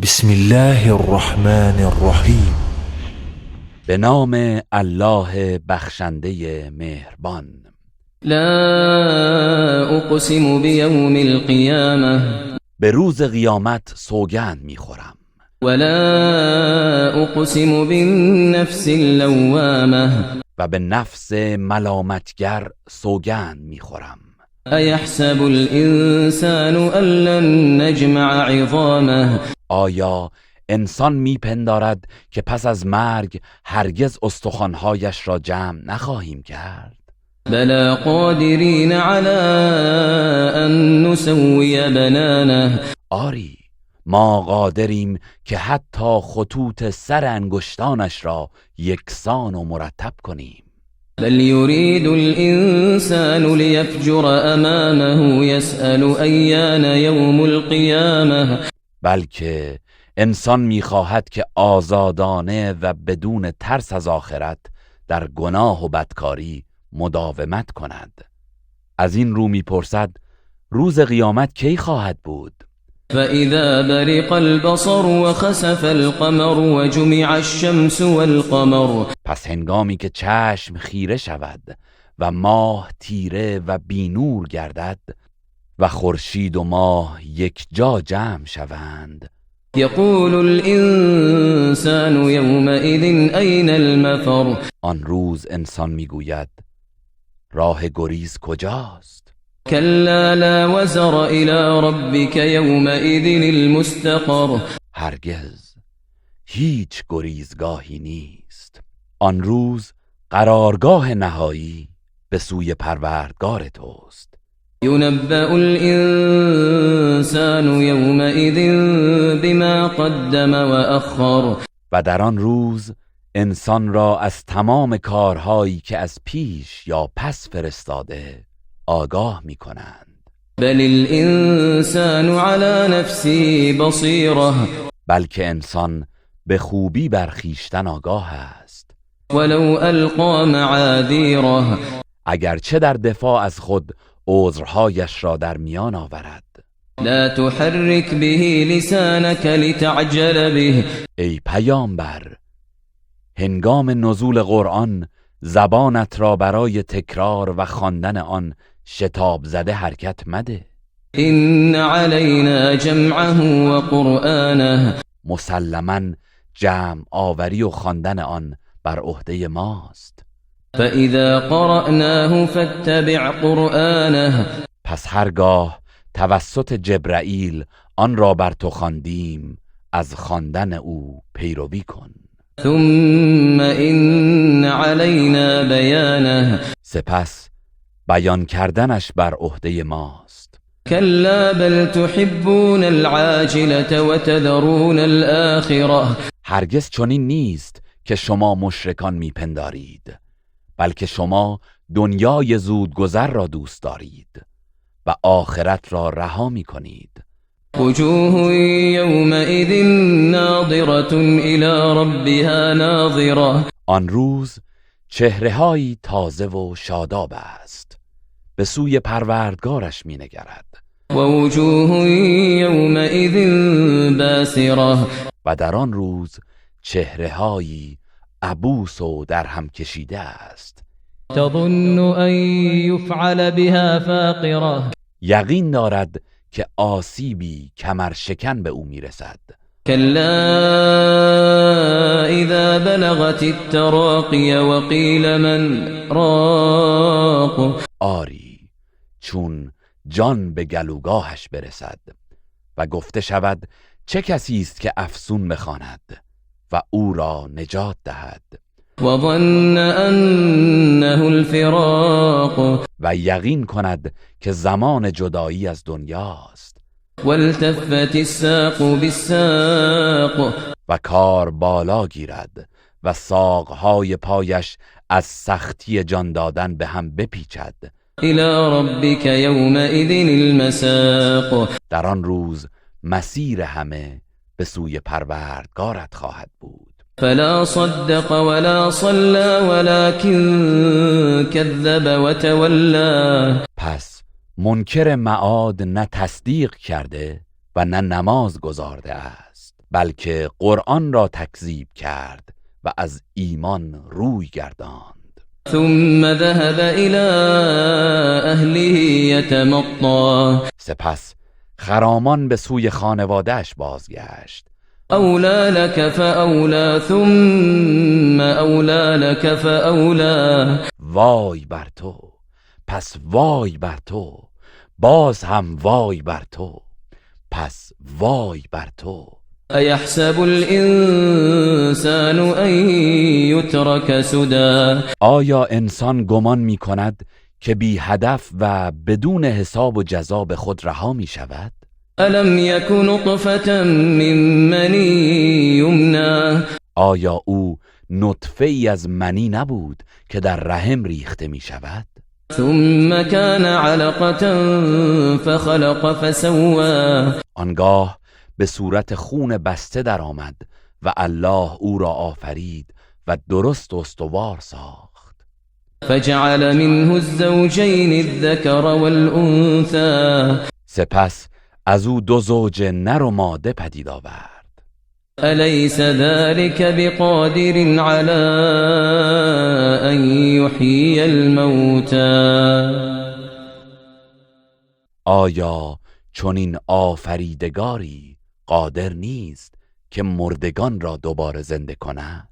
بسم الله الرحمن الرحیم. به نام الله بخشنده مهربان. لا اقسم بیوم القیامه، به روز قیامت سوگند میخورم. ولا اقسم بالنفس اللوامه، و به نفس ملامتگر سوگند میخورم. ایحسب الانسان ان لن نجمع عظامه، آیا انسان میپندارد که پس از مرگ هرگز استخوانهایش را جمع نخواهیم کرد؟ بلا قادرین علی ان نسوی بنانه، آری، ما قادریم که حتی خطوط سر انگشتانش را یکسان و مرتب کنیم. بل يريد الانسان لیفجر امامه یسأل ایان یوم القیامه، بلکه انسان میخواهد که آزادانه و بدون ترس از آخرت در گناه و بدکاری مداومت کند. از این رو میپرسد روز قیامت کی خواهد بود؟ فإذا برق البصر وخسف القمر وجمع الشمس والقمر، پس هنگامی که چشم خیره شود و ماه تیره و بینور گردد و خورشید و ماه یک جا جمع شوند، يقول الانسان يومئذ أين المفر، آن روز انسان میگوید راه گریز کجاست؟ كلا لا وزر إلى ربك يومئذ المستقر، هرگز هیچ گریزگاهی نیست. آن روز قرارگاه نهایی به سوی پروردگار توست. ينبأ الانسان يومئذ بما قدم وأخر، و در آن روز انسان را از تمام کارهایی که از پیش یا پس فرستاده آگاه می کنند. بل الانسان على نفسه بصیره، بلکه انسان به خوبی بر خویشتن آگاه است. ولو القى معاذیره، اگرچه در دفاع از خود عذرهایش را در میان آورد. لا تحرك به لسانك لتعجل به، ای پیامبر، هنگام نزول قرآن زبانت را برای تکرار و خواندن آن شتاب زده حرکت مده. إن علينا جمعه وقرآنه، مسلماً جمع آوری و خواندن آن بر عهده ماست. فإذا قرأناه فاتبع قرآنه، پس هرگاه توسط جبرائیل آن را بر تو خواندیم از خواندن او پیروی کن. ثم إن علينا بيانه، سپس بیان کردنش بر عهده ماست. كلا بل تحبون العاجلة وتذرون الآخرة، هرگز چنین نیست که شما مشرکان میپندارید، بلکه شما دنیای زودگذر را دوست دارید و آخرت را رها میکنید. وجوه يومئذ ناظرة إلى ربها ناظرة، آن روز چهره‌هایی تازه و شاداب است، به سوی پروردگارش مینگرد. ووجوه يومئذ باسرة، و در آن روز چهره‌هایی عبوس و در هم کشیده است. تظن أن يفعل بها فاقرة، یقین دارد که آسیبی کمر شکن به او میرسد. كلا إذا بلغت التراقي وقيل من راق، آری، چون جان به گلوگاهش برسد و گفته شود چه کسی است که افسون بخواند و او را نجات دهد. وظن أنه الفراق، و یقین کند که زمان جدایی از دنیاست. والتفت الساق بالساق، و کار بالا گیرد و ساقهای پایش از سختی جان دادن به هم بپیچد. إلى ربك يومئذ المساق، در آن روز مسیر همه به سوی پروردگارت خواهد بود. فلا صدق ولا صلى ولكن كذب وتولى، پس منکر معاد نه تصدیق کرده و نه نماز گزارده است، بلکه قرآن را تکذیب کرد و از ایمان روی گرداند. ثم ذهب إلى أهله يتمطى سپس خرامان به سوی خانواده‌اش بازگشت. أولى لك فأولى ثم أولى لك فأولى وای بر تو، پس وای بر تو، باز هم وای بر تو، پس وای بر تو. أيحسب الإنسان أن يترك سدى آیا انسان گمان می کند که بی هدف و بدون حساب و جزا به خود رها می شود؟ ألم يك نطفة من مني يمنى آیا او نطفه ای از منی نبود که در رحم ریخته می شود؟ ثم كان علقة فخلق فسوى آنگاه به صورت خون بسته درآمد و الله او را آفرید و درست و استوار ساخت. فجعل منه الزوجين الذكر والأنثى سپس از او دو زوج نر و ماده پدید آورد. أليس ذلك بقادر على أن يحيي الموتى آیا چنین آفریدگاری قادر نیست که مردگان را دوباره زنده کند؟